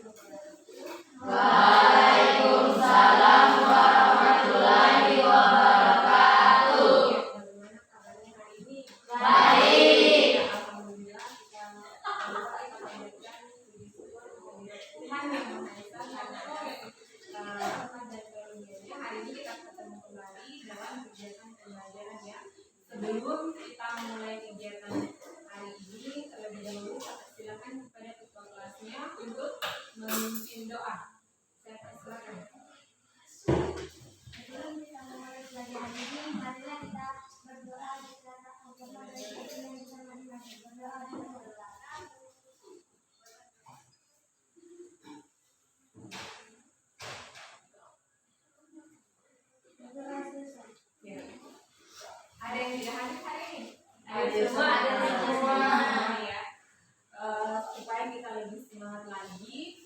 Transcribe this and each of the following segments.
Waalaikumsalam warahmatullahi wabarakatuh. Bagaimana kabarnya hari ini? Baik. Alhamdulillah kita panjatkan puji syukur kehadirat Tuhan yang Maha Esa karena rahmat dan karunia-Nya. Hari ini kita ketemu kembali dalam kegiatan pembelajaran ya. Sebelum kita mulai kegiatan hari ini, terlebih dahulu saya silakan kepada ketua kelasnya untuk memimpin doa. Saya persilakan. Sebelum kita memulai pelajaran ini, marilah kita berdoa secara agama dan keyakinan kita masing-masing. Berdoa dan berdoa. Berdoa selesai. Ya. Ada yang tidak hadir hari ini? Hadir semua, ada hadir semua. semua. Ya. Supaya kita lebih semangat lagi,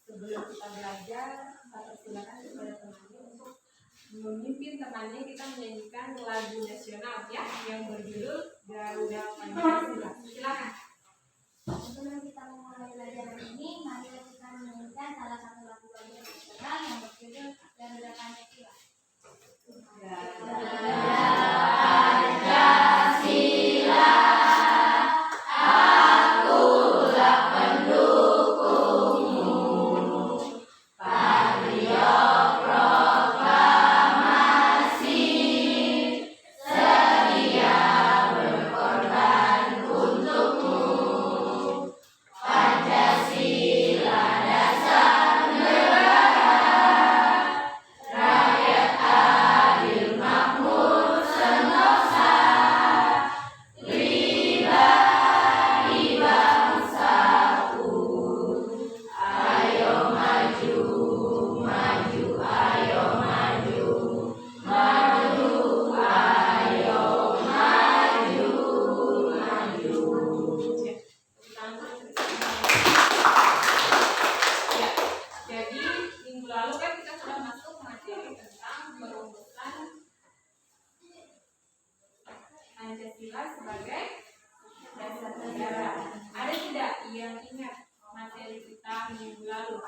sebelum kita belajar, saya persilakan kepada temannya untuk memimpin temannya kita menyanyikan lagu nasional ya yang berjudul Garuda Pancasila. Silakan. Sebelum kita memulai pelajaran ini, marilah kita menyanyikan salah satu lagu nasional yang berjudul Garuda Pancasila. Pancasila, akulah pendukungmu. Patriot proklamasi, sedia berkorban untukmu. Pancasila dasar negara, rakyat adil makmur sentosa, pribadi bangsaku. Ayo maju, maju, ayo maju, maju, ayo maju, maju. Ya, jadi minggu lalu kan kita sudah masuk materi tentang perumusan Pancasila sebagai dasar negara. Ada tidak yang ingat materi kita minggu lalu?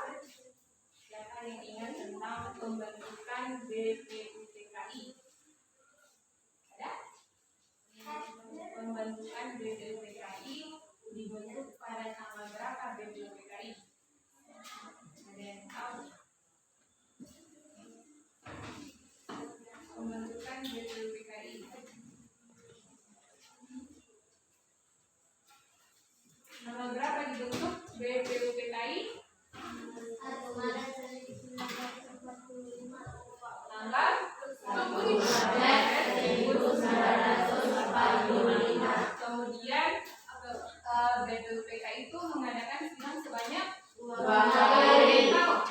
Siapa yang ingat tentang pembentukan BPUPKI? Ada? Pembentukan BPUPKI dibentuk pada tanggal berapa BPUPKI? Ada yang tahu? Pembentukan BPUPKI tanggal berapa dibentuk BPUPKI? Maret 1945. Tanggal 25 Maret 1945. Kemudian BPUPKI itu mengadakan sidang sebanyak Dua kali. tahun.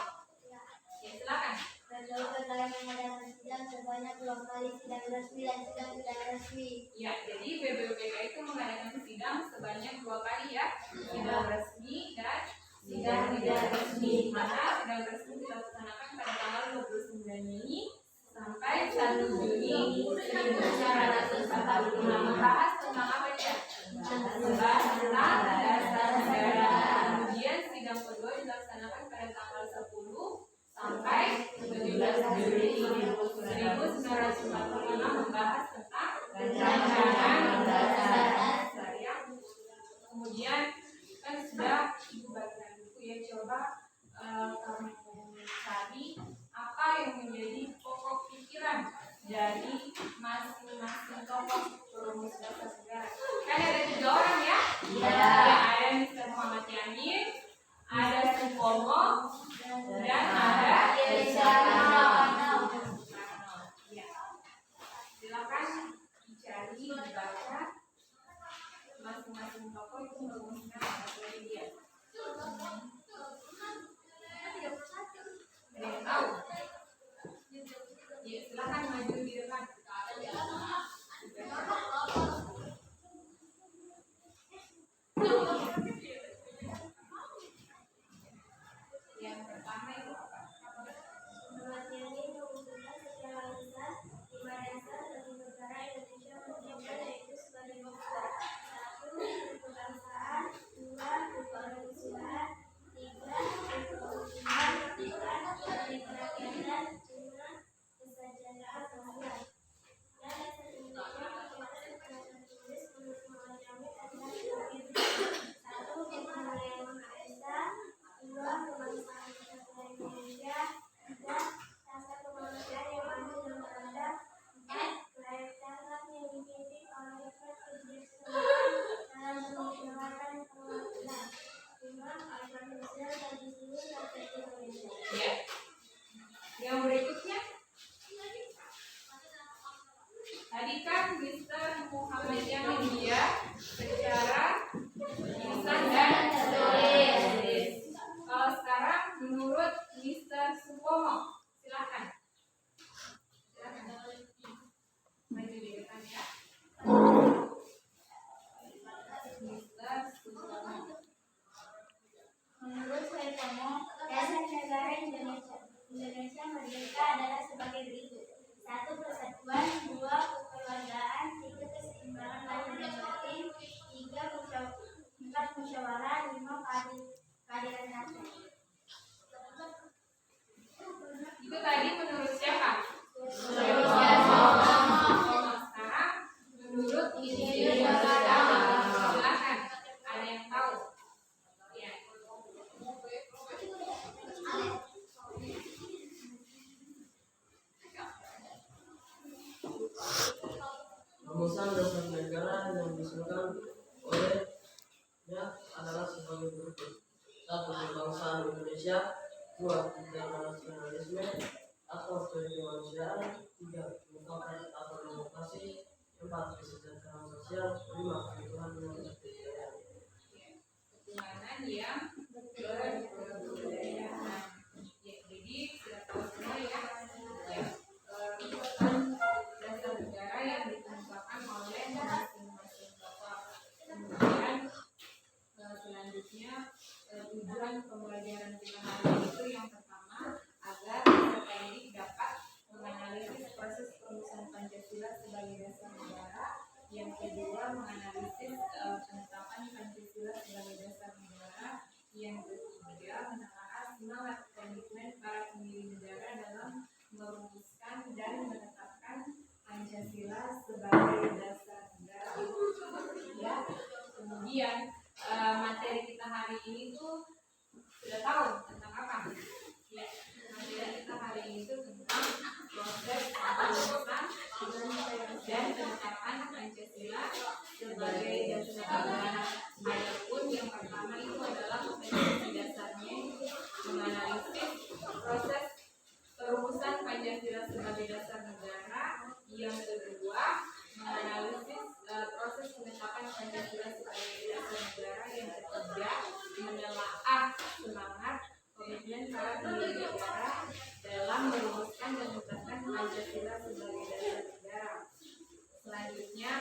Ya, silakan. BPUPKI mengadakan sidang sebanyak 2 kali, sidang resmi dan sidang tidak resmi. Ya, jadi BPUPKI itu mengadakan sidang sebanyak 2 kali ya, sidang resmi dan sidang tidak resmi. Mana sidang resmi dilaksanakan pada tanggal 29 Mei sampai 1 Juni 1945. Membahas tentang apa ya? Membahas tentang dasar negara. Kemudian sidang kedua dilaksanakan pada tanggal 10 sampai 17 Juli 1945, membahas tentang rancangan dasar ya. Kemudian kan sudah ibu bagikan buku ya, coba kamu cari apa yang menjadi pokok pikiran dari masing-masing tokoh perumus dasar negara. Kan ada 3 orang ya? Iya. Ada Mr. Muhammad Yamin, ada Supomo, dan ada Soekarno. Ya. Silakan dicari, dibaca masing-masing tokoh itu merumuskan materi dia. Ada yang tahu? Ya, silakan maju di depan. Yang pertama itu apa? Muhammad Yamin mengusulkan secara lisan 5 dasar bagi negara Indonesia merdeka, yaitu sebagai berikut: 1. Kebangsaan, 2. Kemanusiaan, adalah sebagai berikut: 1. Kebangsaan Indonesia. 2. Internasionalisme atau teori kemanusiaan. 3. Demokrasi atau demokrasi. 4. Kesejahteraan sosial. 5. Kebutuhan yang berkebudayaan. Ketuhanan yang berbudayaan. Ya, jadi sudah tahu semua ya. Merupakan dasar negara yang ditentukan oleh masing-masing tokoh. Kemudian selanjutnya tujuan pembelajaran kita hari ini itu yang pertama agar peserta didik dapat menganalisis proses perumusan Pancasila sebagai dasar negara. Yang kedua menganalisis penetapan Pancasila sebagai dasar negara. Yang ketiga menelaah semangat komitmen para pendiri negara dalam merumuskan dan menetapkan Pancasila sebagai dasar negara. Ya, kemudian materi kita hari ini tuh sudah tahu tentang apa? Ya, materi kita hari ini itu tentang proses perumusan dan penetapan Pancasila sebagai dasar negara. Adapun yang pertama itu adalah definisi dasarnya, menganalisis proses perumusan Pancasila sebagai dasar negara. Yang kedua menganalisis proses penetapan Pancasila sebagai dasar negara. Yang ketiga menelaah semangat komitmen para pendiri negara dalam merumuskan dan menetapkan Pancasila sebagai dasar negara. Selanjutnya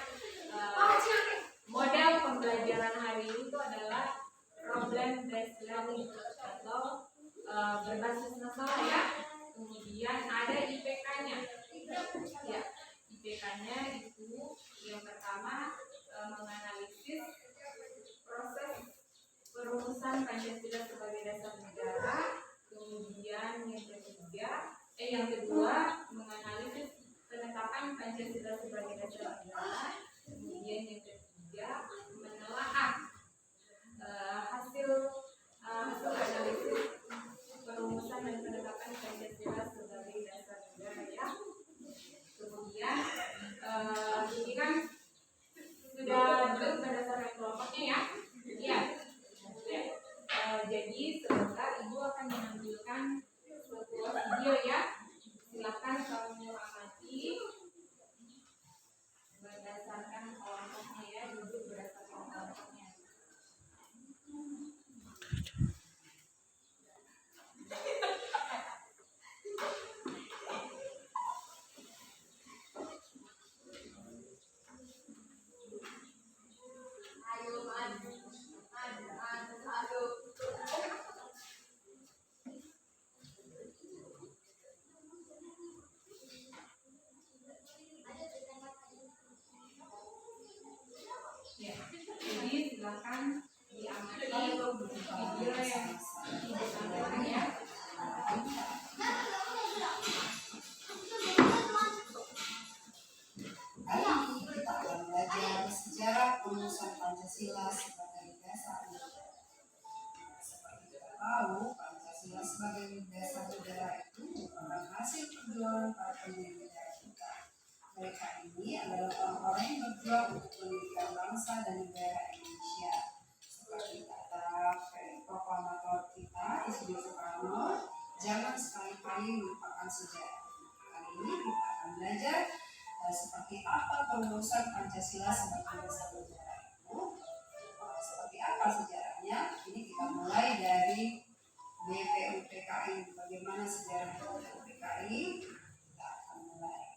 model pembelajaran hari ini itu adalah problem based learning atau berbasis masalah ya. Kemudian ada IPK-nya. Ya, IPK-nya itu yang pertama menganalisis proses perumusan Pancasila sebagai dasar negara. Kemudian yang kedua menganalisis penetapan Pancasila sebagai dasar negara. Kemudian yang ketiga menelaah hasil analisis perumusan dan penetapan Pancasila sebagai dasar negara ya. Kemudian ini kan sudah duduk berdasarkan kelompoknya ya. Iya. Jadi sebentar Ibu akan menampilkan sebuah video ya. Silakan kamu amati berdasarkan kelompoknya ya, duduk berdasarkan kelompoknya. Ya, jadi silakan diamati video yang disampaikan ya. Hari ini kita akan belajar sejarah perumusan Pancasila sebagai dasar negara. Seperti kita tahu, Pancasila sebagai dasar negara itu merupakan hasil perjuangan para pendiri negara kita. Mereka ini adalah orang-orang yang berjuang untuk pendidikan bangsa dan negara Indonesia. Seperti kata proklamator kita, Insinyur Soekarno, jangan sekali-kali melupakan sejarah. Hari ini kita akan belajar seperti apa perumusan Pancasila sebagai dasar negara itu. Seperti apa sejarahnya? Ini kita mulai dari BPUPKI. Bagaimana sejarah BPUPKI? Kita akan mulai.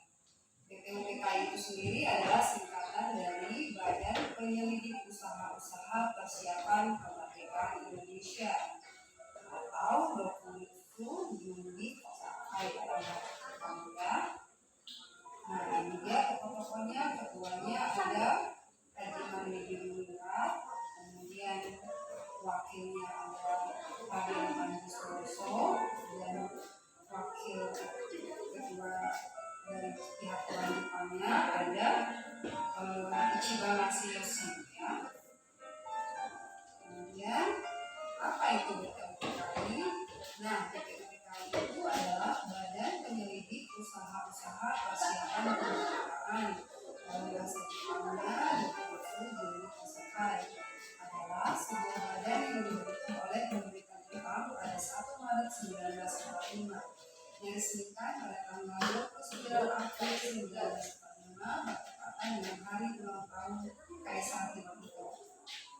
BPUPKI itu sendiri adalah singkatan dari Badan Penyelidik Usaha-Usaha Persiapan Kemerdekaan Indonesia, atau dokumen itu dicapai pada Bangga. Nah, ini dia tokoh-tokohnya. Ketuanya ada Haji Maningrat, kemudian wakilnya ada Raden Panji Suroso, dan wakil kedua dari pihak kelanjutannya ada Ichiban Matsuyoshi ya. Kemudian apa itu BPUPKI? Nah, BPUPKI itu adalah Badan Penyelidik Usaha-Usaha Persiapan Kemerdekaan. Dalam bahasa Jepangnya, BPUPKI adalah sebuah diresmikan pada tanggal 29 April 1945 bertepatan dengan hari ulang tahun Kaisar Hirohito.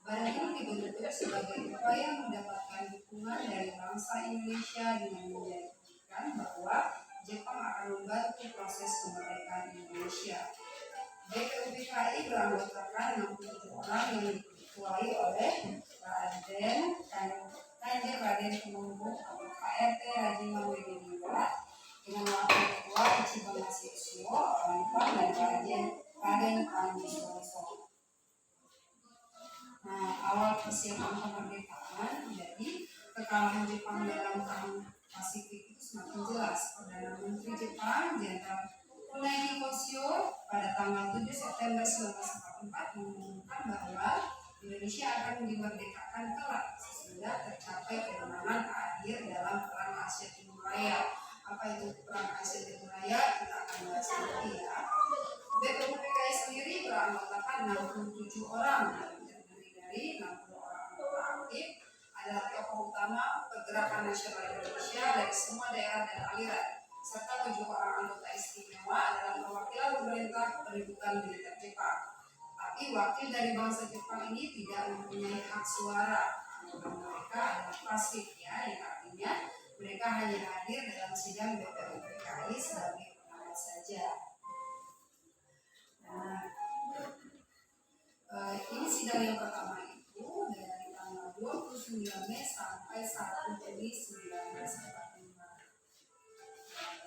Badan ini dibentuk sebagai upaya mendapatkan dukungan dari bangsa Indonesia dengan menjanjikan bahwa Jepang akan membantu proses kemerdekaan Indonesia. BPUPKI beranggotakan 67 orang yang diketuai oleh Raden Kanjeng Raden Tumenggung atau KRT Haji Mangudedira dengan wakil ketua Ichiban Masayushio, orang Jepang, dan Raden Panji-Suroso. Nah, awal persiapan kemerdekaan, jadi kekalahan Jepang dalam perang Pasifik itu semakin jelas. Perdana Menteri Jepang Jenderal Kunai Nishio pada tanggal 7 September 1944 mengumumkan bahwa Indonesia akan dimerdekakan kelak sesudah tercapai kemenangan akhir dalam Perang Asia Timur Raya. Apa itu Perang Asia Timur Raya? Kita akan bahas nanti ya. BPUPKI sendiri beranggotakan 67 orang yang terdiri dari 60 orang anggota aktif adalah tokoh utama pergerakan nasional Indonesia dari semua daerah dan aliran, serta 7 orang anggota istimewa adalah perwakilan pemerintah pendudukan militer Jepang. Tapi wakil dari bangsa Jepang ini tidak mempunyai hak suara. Mereka adalah pasif ya, yang artinya mereka hanya hadir dalam sidang BPUPKI sebagai pengawas saja. Nah, ini sidang yang pertama itu dari tanggal 29 Mei sampai 1 Juni 1945.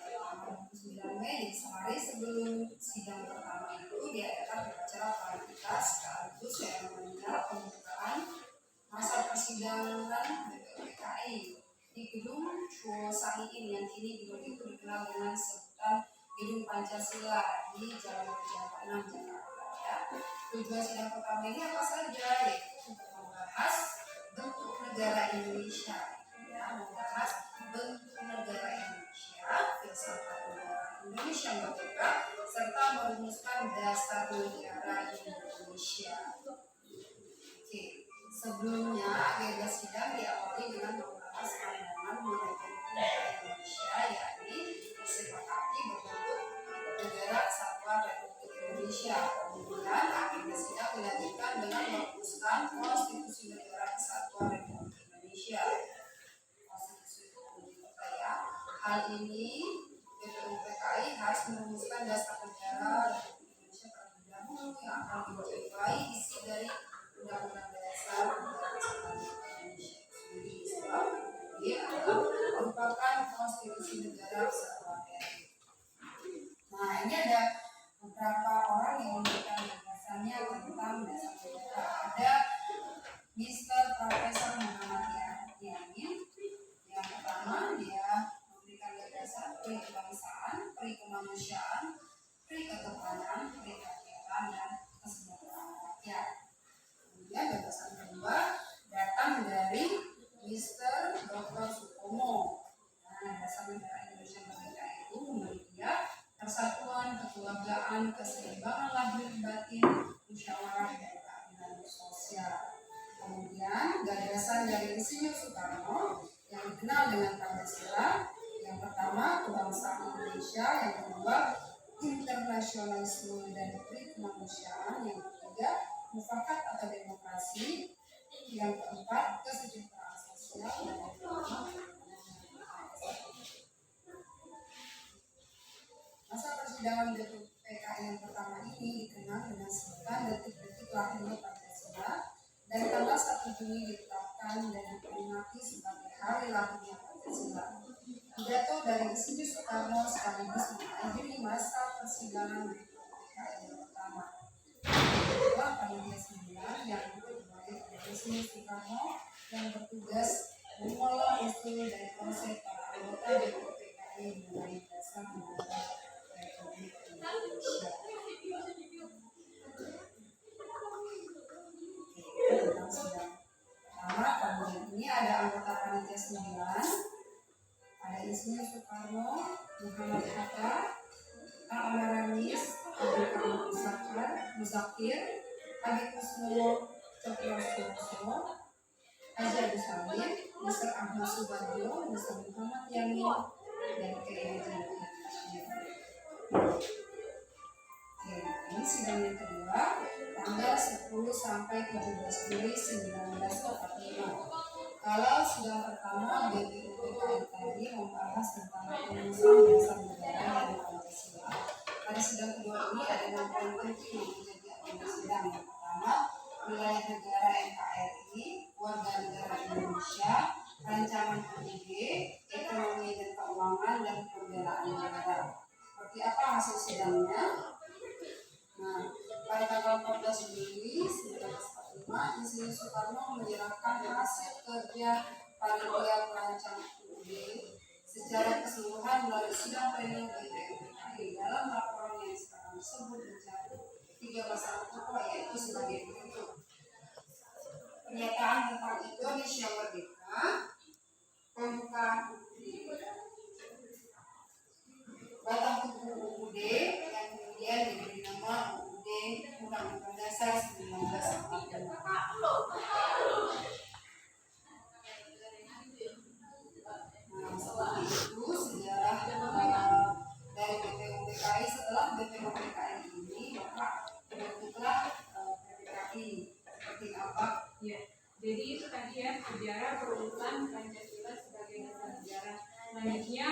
Tanggal 29 Mei, sehari sebelum sidang pertama itu diadakan upacara formalitas sekaligus seremonial pembukaan masa persidangan BPUPKI di gedung Chuo-Sangin yang kini gedung itu dikenal dengan sebutan Gedung Pancasila di Jalan Pejabat 6 Jakarta. Ya. Tujuan sidang pertama ini apa saja? Yaitu untuk membahas bentuk negara Indonesia, ya, membahas bentuk negara Indonesia, filsafat negara Indonesia merdeka, serta merumuskan dasar negara Indonesia. Oke, sebelumnya agenda sidang diawali dengan membahas pandangan mengenai negara Indonesia, yakni disepakati berbentuk negara kesatuan Republik Indonesia. Kemudian agenda sidang dilanjutkan dengan merumuskan konstitusi negara kesatuan Republik Indonesia. Konstitusi itu kita ya. Hal ini BPUPKI harus merumuskan dasar negara Republik Indonesia terlebih dahulu yang akan menjadi isi dari Undang-Undang Dasar Negara Kesatuan Indonesia sendiri. Sebab dia adalah merupakan konstitusi negara kesatuan RI. Nah, ini ada beberapa orang yang memberikan gagasannya tentang dasar negara. Ada Mr. Profesor Muhammad Yamin. Yang pertama, dia memberikan gagasan peri kebangsaan, peri kemanusiaan, peri ketuhanan, peri kerakyatan, dan kesejahteraan rakyat. Kemudian gagasan kedua datang dari Mr. Dr. Supomo. Nah, dasar negara Indonesia merdeka itu menurut dia persatuan, kekeluargaan, keseimbangan lahir batin, musyawarah, dan keadilan sosial. Kemudian gagasan dari Insinyur Soekarno yang dikenal dengan Pancasila. Yang pertama, kebangsaan Indonesia. Yang kedua, internasionalisme dan kemanusiaan. Yang ketiga, mufakat atau demokrasi. Yang keempat, kesejahteraan sosial. Dan yang kelima, masa persidangan BPUPKI yang pertama ini dikenal dengan sebutan detik-detik lahirnya Pancasila, dan tanggal 1 Juni ditetapkan dan diperingati sebagai hari lahirnya Pancasila. Pidato dari Insinyur Soekarno sekaligus mengakhiri masa persidangan BPUPKI yang pertama. Ketua Panitia 9 yang dipimpin oleh Insinyur Soekarno yang bertugas mengolah usul dan konsep para anggota BPUPKI mengenai dasar negara Republik Indonesia. Tentang sidang pertama, kemudian ini ada anggota Panitia 9. Ada Insinyur Soekarno, Muhammad Hatta, Amaranis, Abdul Karim Muzakir, Adi Kusmo Cokrososo, Haji Agus Salim, Mr. Ahmad Subadjo, Mr. Muhammad Yamin, dan keyakinan. Oke, ini sidang yang kedua tanggal 10 sampai 17 Juli 1945. Kalau sidang pertama BPUPKI tadi membahas tentang pengusulan dasar negara dan Pancasila. Pada sidang kedua ini ada 6 poin penting yang menjadi agenda sidang. Yang pertama, wilayah negara NKRI, warga negara Indonesia, rancangan PUD, ekonomi dan keuangan, dan pembelaan negara. Seperti apa hasil sidangnya? Nah, pada tanggal 14 Juli 1945, Insinyur Soekarno menyerahkan hasil kerja panitia perancang PUD secara keseluruhan melalui sidang pleno BPUPKI. Dalam laporan yang sekarang tersebut mencakup 3 masalah pokok, yaitu sebagai berikut: pernyataan tentang Indonesia Merdeka, pembukaan PUD, batang tubuh UUD yang kemudian diberi nama UUD Undang-Undang Dasar 1945. Nah, setelah itu sejarah dari BPUPKI. Setelah BPUPKI ini maka terbentuklah PPKI. Seperti apa? Ya, jadi itu tadi ya sejarah perurutan Pancasila sebagai dasar negara. Selanjutnya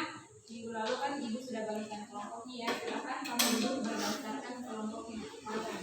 minggu lalu kan Ibu sudah bagikan kelompoknya ya. Silakan kamu dulu berdasarkan kelompoknya. Silakan.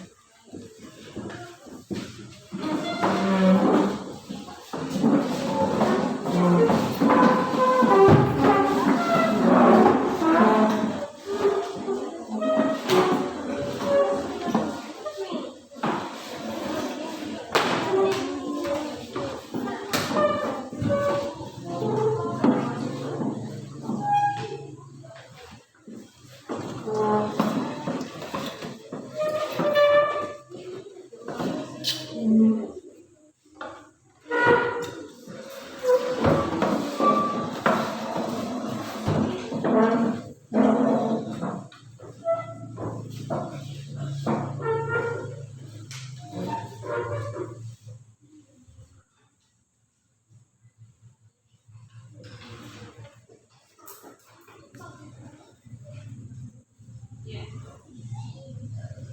Ya.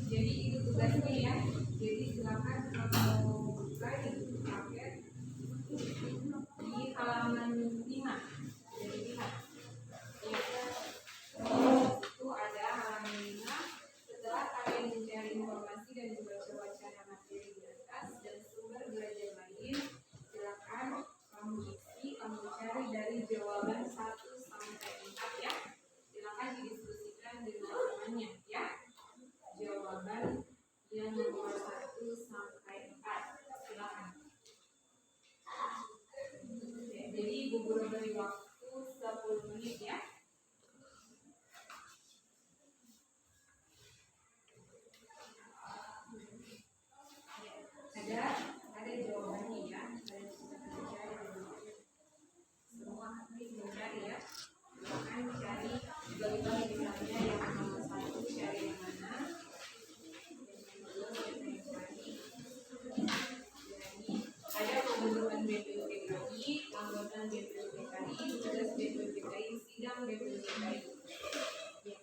Jadi itu tugasnya ya. Jadi silakan kamu buka di paket di halaman 5. Jadi lihat. Ya. Itu ada halaman 5. Setelah kalian mencari informasi dan membaca wacana materi di atas dan sumber belajar lain, silakan kamu isi, kamu cari dari jawaban 1 sampai 4 ya. Silakan didiskusikan dengan temannya ya. Jawaban yang nomor 1 sampai 4. Silakan. Oke, jadi Ibu Guru beri waktu 10 menit ya. Ada jawabannya ya. Kalian bisa mencari dulu. Semua kalian mencari ya. Silakan cari bagi-bagi misalnya yang nomor 1 cari yang mana. Ada pembentukan BPUPKI, anggota BPUPKI, tugas BPUPKI, sidang BPUPKI. Ya.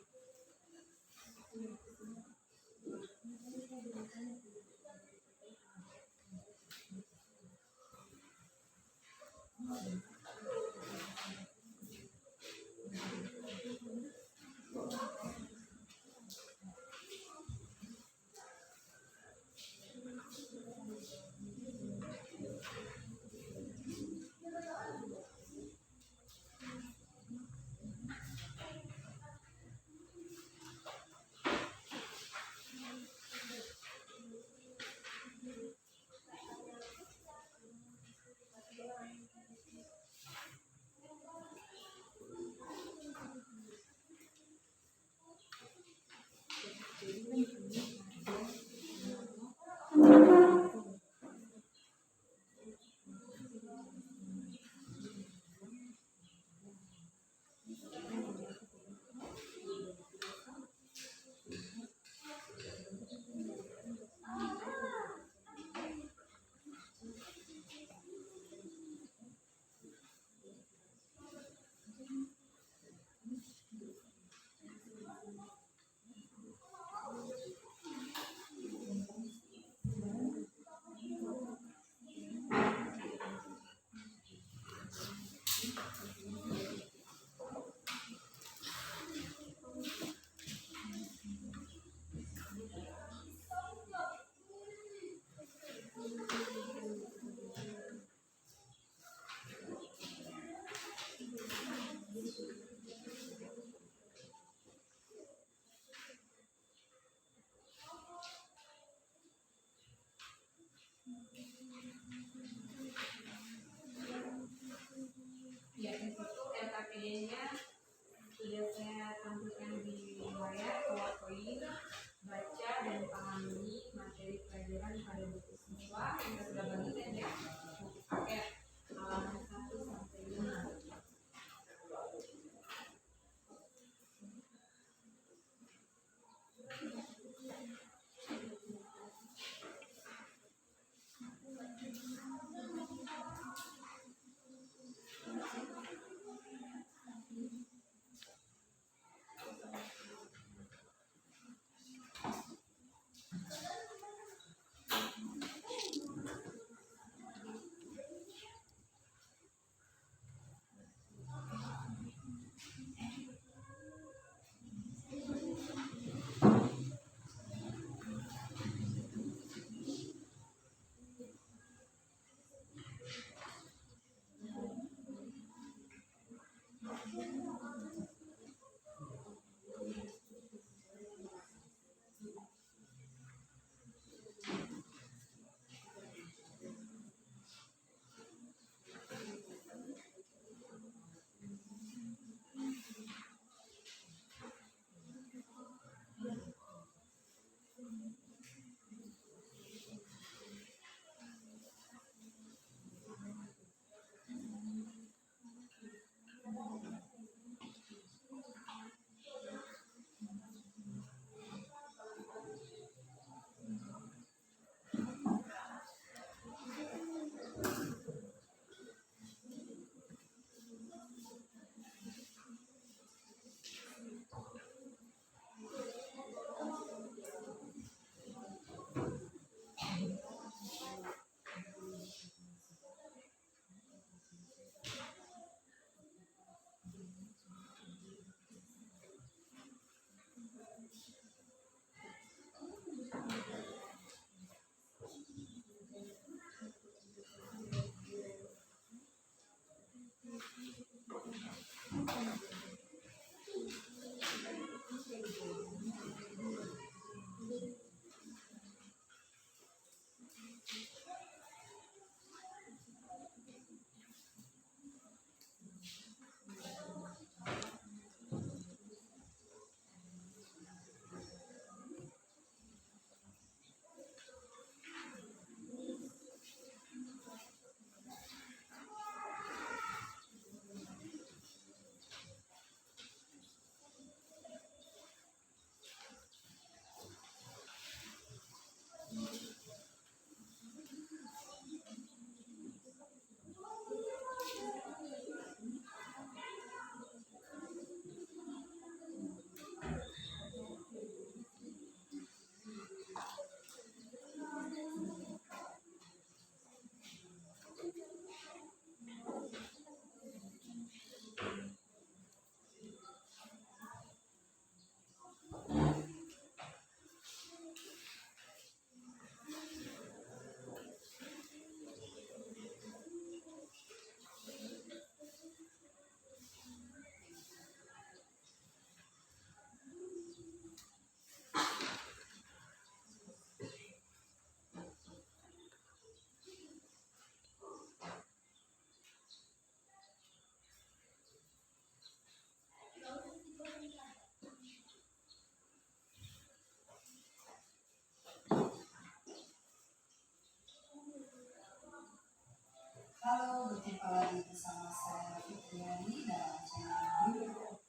berjumpa lagi bersama saya Fitriani dalam channel YouTube.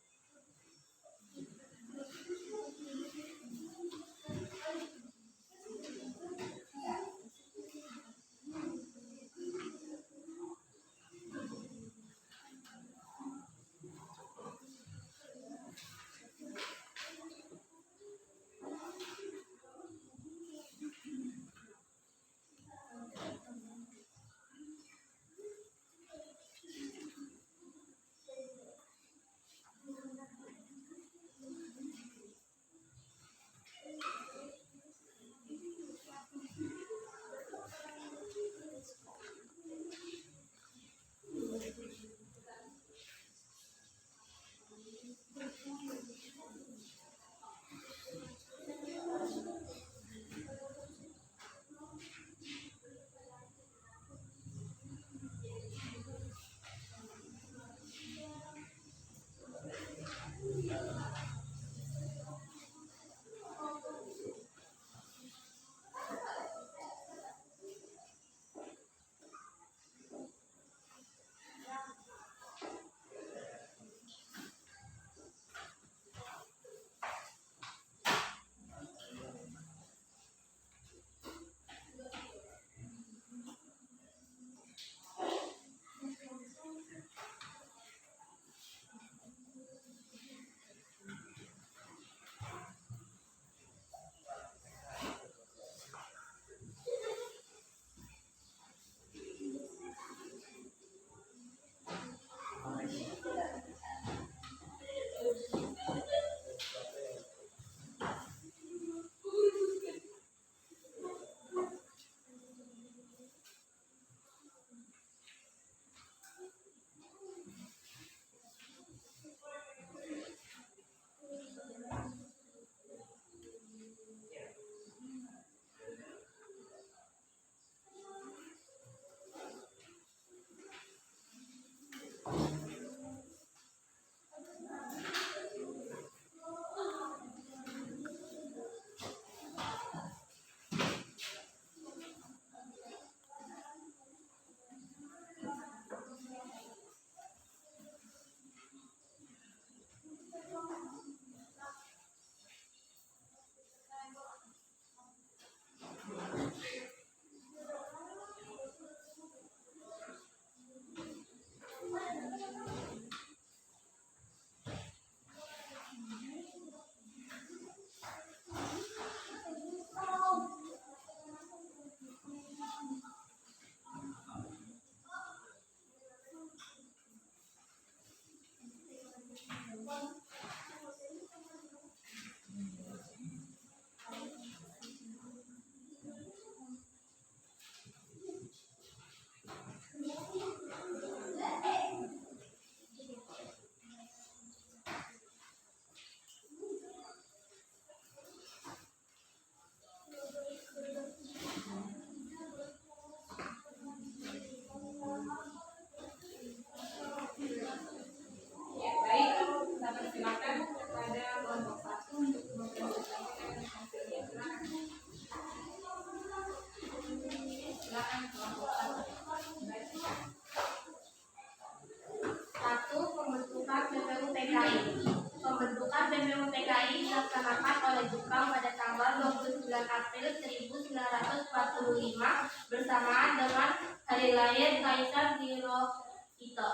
Pembentukan BPU PKI dilaksanakan oleh Jepang pada tanggal 29 April 1945 bersamaan dengan hari lahir Kaisar Hirohito.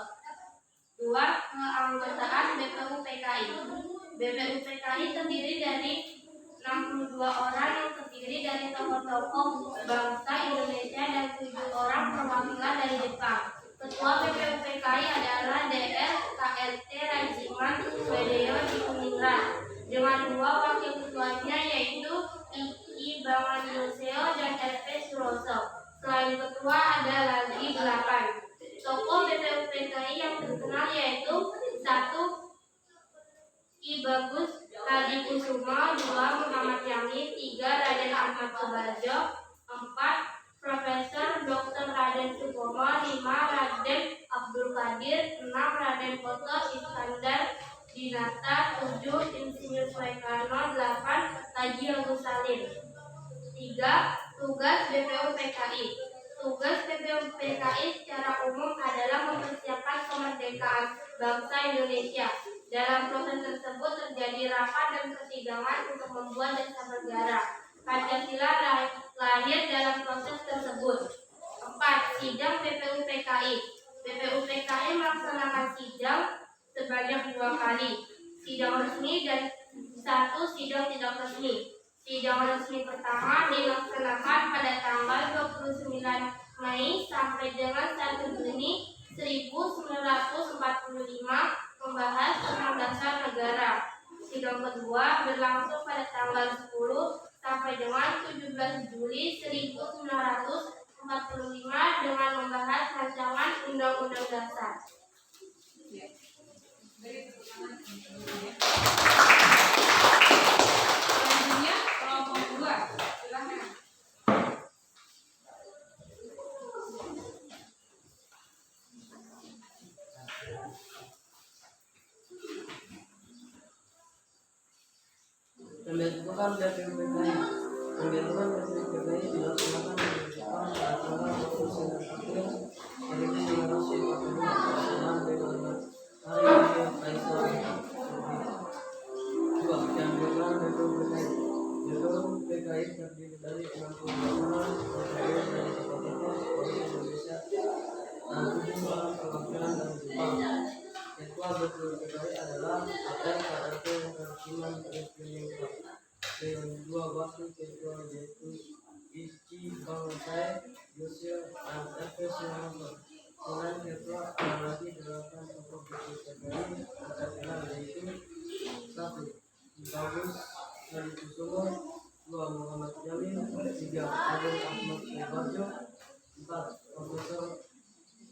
2. Keanggotaan BPU PKI. BPU PKI terdiri dari 62 orang yang terdiri dari tokoh-tokoh bangsa Indonesia dan 7 orang perwakilan dari Jepang. Ketua BPU PKI adalah DR KLT Rajiman Wedeo di Kuningrat dengan 2 wakil ketuanya yaitu I Banganuseo dan RP Suroso. Selain ketua ada lagi 8 tokoh BPU PKI yang terkenal yaitu 1. Ki Bagus Hadi Kusuma, 2. Muhammad Yamin, 3. Raden Ahmad Subarjo, 4. Profesor Dr. Raden Supomo, 5. Raden Abdul Qadir, 6. Raden Koto Iskandar Dinata, 7. Insinyur Soekarno, 8. Haji Agus Salim. 3. Tugas BPU PKI. Tugas BPU PKI secara umum adalah kemerdekaan bangsa Indonesia. Dalam proses tersebut terjadi rapat dan persidangan untuk membuat dasar negara. Pancasila lahir dalam proses tersebut. 4. Sidang PPUPKI. PPUPKI melaksanakan sidang sebanyak 2 kali. Sidang resmi dan 1 sidang tidak resmi. Sidang resmi pertama dilaksanakan pada tanggal 29 Mei sampai dengan 1 Juni 1945 membahas tentang dasar negara. Sidang kedua berlangsung pada tanggal 10 sampai dengan 17 Juli 1945 dengan membahas rancangan Undang-Undang Dasar. Beri tepuk tangan ya. Selanjutnya kelompok 2, silakan. Pembentukan BPUPKI. Pembentukan BPUPKI dilaksanakan di Jepang pada tanggal 29 April 1942 bersamaan dengan Hari Raya Kaisar Republik. 2. Keanggotaan BPUPKI. BPUPKI terdiri dari 62 orang terdiri dari tokoh-tokoh politik Indonesia dan 7 orang perwakilan dari Jepang. Ketua BPUPKI adalah ART Harkiman Reveningka. Dengan 2 wakil ketua yaitu Ichi Bangsai, Yosio, dan F.S. Yamamoto. Selain ketua ada lagi 8 tokoh BPUPKI terkenal yaitu 1. Bagus Hadikusumo, 2. Muhammad Jamil, 3. Aden Ahmad Subarjo, 4. Profesor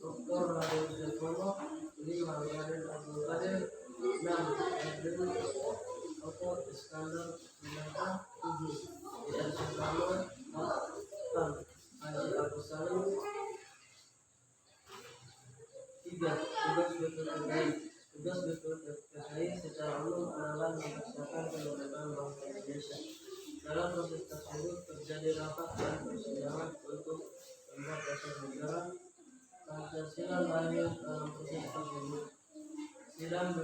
Dr. Raden Supomo, 5. Raden Abdul Qadir, 6. Abdul Otto Iskandar Dinata, 7. D.R. Soekarno, 8. Haji Agus Salim. 3. Tugas BPUPKI. Tugas BPUPKI secara umum adalah mempersiapkan kemerdekaan bangsa Indonesia. Dalam proses tersebut terjadi rapat dan persidangan untuk membuat dasar negara. Pancasila lahir dalam proses tersebut. Sidang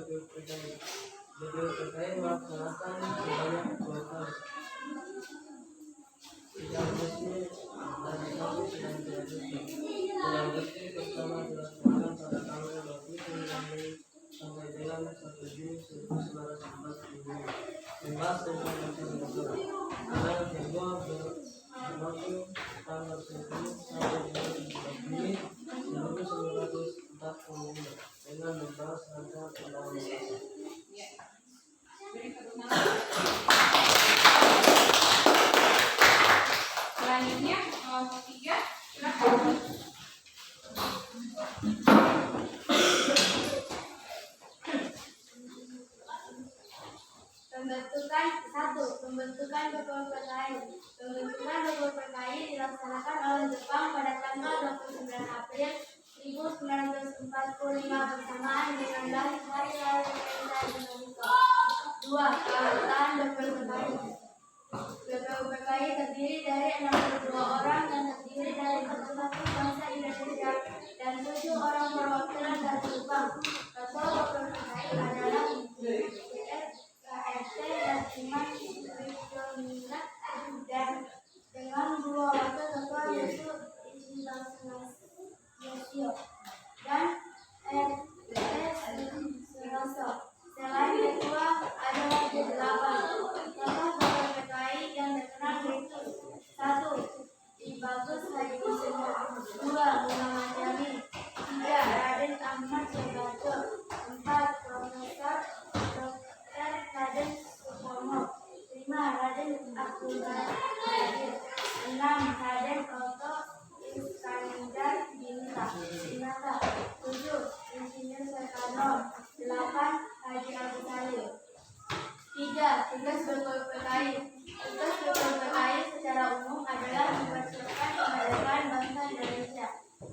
BPUPKI melaksanakan sebanyak 2 kali. Sidang resmi dan 1 sidang tidak resmi. Sidang resmi pertama dilaksanakan pada tanggal 29 Mei sampai dengan 1 Juni 1945. Membahas tentang dasar negara. Sidang kedua berlangsung tanggal 10 sampai dengan 14 Juni 1945 dengan membahas rancangan undang-undang dasar. Ya. Beri tepuk tangan. Selanjutnya kelompok 3, silakan. Pembentukan BPUPKI. Pembentukan BPUPKI dilaksanakan oleh Jepang pada tanggal 29 April 1945 bersamaan dengan Hari Raya Kaisar Indonesia. 2. Keanggotaan BPUPKI. BPUPKI terdiri dari 62 orang dan terdiri dari 1 bangsa Indonesia dan 7 orang perwakilan dari Jepang. Ketua BPUPKI adalah ART Harkiman Reveningka dan dengan 2 wakil ketua yaitu Ichi Yosio dan R.S. Suroso. Selain ketua ada lagi 8 tokoh BPUPKI yang terkenal yaitu 1. Bagus Hadikusumo, 2. Muhammad Jamil, 3. Raden Ahmad Subarjo, 4. Profesor Dr. Raden Supomo, 5. Raden Abdul Qadir, 6. Raden Otto Iskandar Dinata, 7. Insinyur Soekarno, 8. Haji Agus Salim. 3. Tugas BPUPKI. Tugas BPUPKI secara umum adalah mempersiapkan kemerdekaan bangsa Indonesia.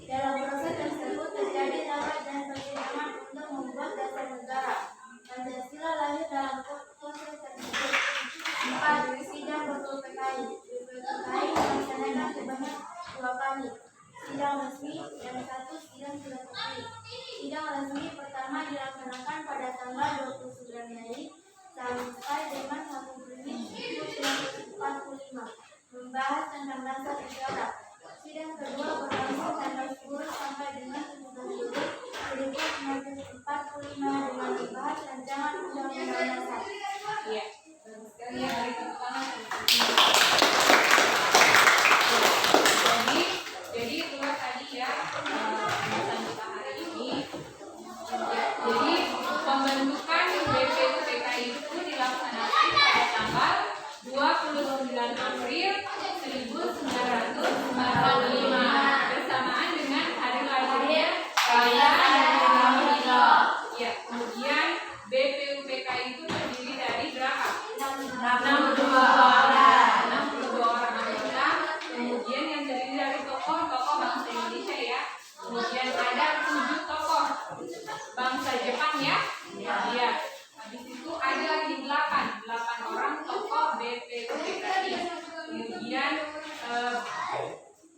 Dalam proses tersebut terjadi rapat dan persidangan untuk membuat dasar negara. Pancasila lahir dalam proses tersebut. 4. Sidang BPUPKI. BPUPKI melaksanakan sebanyak 2 kali. Sidang resmi dan 1 sidang tidak resmi. Sidang resmi pertama tanggal 29 Mei sampai dengan 1 Juni 1945, membahas tentang dasar negara. Sidang kedua berlangsung tanggal 10 sampai dengan 17 Juli 1945 dengan membahas rancangan undang-undang dasar. Iya, bagus sekali ya, beri tepuk tangan. Jadi itulah tadi ya pembahasan kita hari ini. Jadi pembentukan BPUPKI itu dilaksanakan pada tanggal 29 April 1945 bersamaan dengan hari lahirnya Raya Indonesia. Ya, kemudian BPUPKI itu terdiri dari berapa? 62 orang anggota. Kemudian yang terdiri dari tokoh-tokoh bangsa Indonesia ya. Kemudian ada 7 tokoh bangsa Jepang ya. Ya. Habis itu ada lagi 8 orang tokoh BPUPKI. Kemudian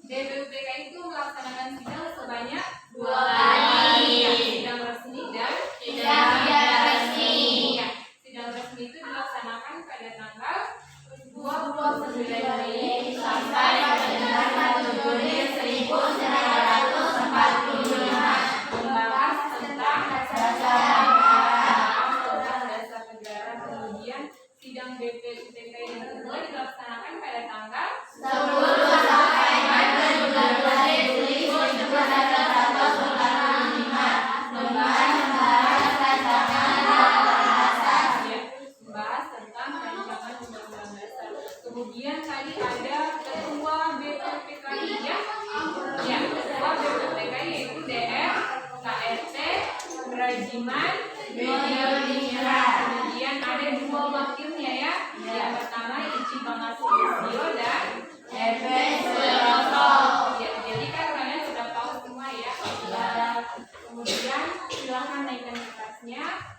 BPUPKI itu melaksanakan sidang sebanyak 2 kali. Ya, sidang resmi dan sidang tidak resmi. Ya, sidang resmi itu dilaksanakan pada tanggal 29 Mei sampai dengan 1 Juni 1945 membahas tentang dasar negara. Kemudian sidang BPUPKI yang kedua dilaksanakan pada tanggal 10 sampai dengan 17 Juli 1945 membahas tentang rancangan undang-undang dasar. Kemudian tadi ada ketua BPUPKI ya. Ya, ketua BPUPKI yaitu DR, KRT, Rajiman, kemudian ada 2 wakilnya ya. Yang pertama Ichi Bangasio dan RP Suyoto. ya, jadi kan kalian sudah tahu semua ya. Kemudian silahkan naikkan kertasnya.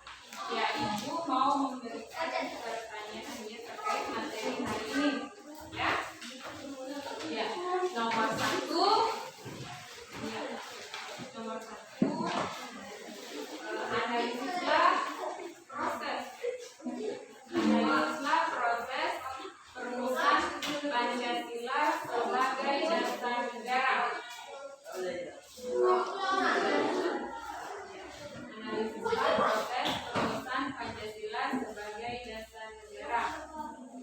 Ya, Ibu mau memberikan pertanyaannya terkait materi hari ini. Ya. Ya, nomor 1. Ya. Nomor 1. Analisislah proses perumusan Pancasila sebagai dasar negara. Analisislah proses perumusan Pancasila sebagai dasar negara.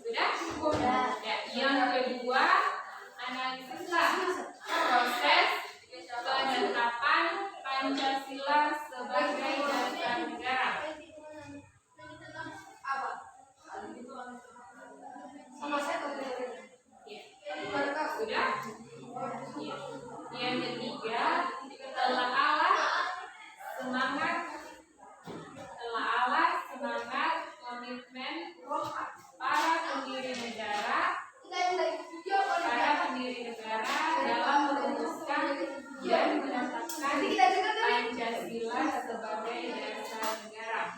Sudah? Ya, yang kedua, analisislah proses penetapan Pancasila sebagai dasar negara. Ya. Sudah? Ya. Yang ketiga, telaah semangat komitmen para pendiri negara dalam merumuskan dan menetapkan Pancasila sebagai dasar negara.